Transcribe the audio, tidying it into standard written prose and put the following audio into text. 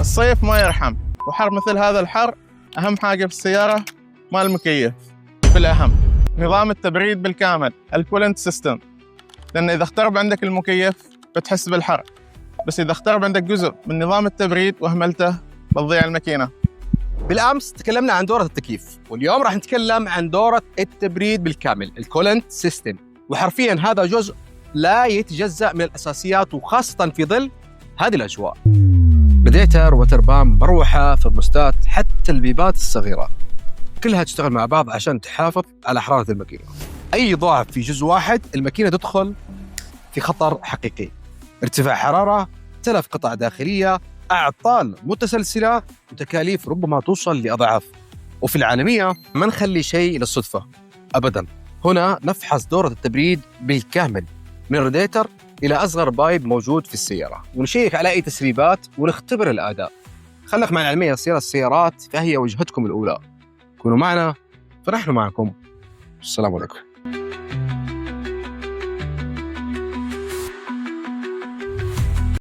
الصيف ما يرحم، وحر مثل هذا الحر أهم حاجة في السيارة ما المكيف، بالأهم نظام التبريد بالكامل الكولنت سيستم، لأن إذا اخترب عندك المكيف بتحس بالحر، بس إذا اخترب عندك جزء من نظام التبريد وأهملته بتضيع الماكينة. بالأمس تكلمنا عن دورة التكييف، واليوم راح نتكلم عن دورة التبريد بالكامل الكولنت سيستم، وحرفياً هذا جزء لا يتجزأ من الأساسيات، وخاصة في ظل هذه الأجواء. راديتر وتربان مروحة ثرموستات حتى البيبات الصغيرة كلها تشتغل مع بعض عشان تحافظ على حرارة الماكينة. أي ضعف في جزء واحد الماكينة تدخل في خطر حقيقي، ارتفاع حرارة، تلف قطع داخلية، أعطال متسلسلة، وتكاليف ربما توصل لأضعاف. وفي العالمية ما نخلي شيء للصدفة أبداً، هنا نفحص دورة التبريد بالكامل من الراديتر إلى أصغر بايب موجود في السيارة، ونشيك على أي تسريبات ونختبر الأداء. خلق معنا علمية سيارة السيارات، فهي وجهتكم الأولى. كونوا معنا فنحن معكم. السلام عليكم.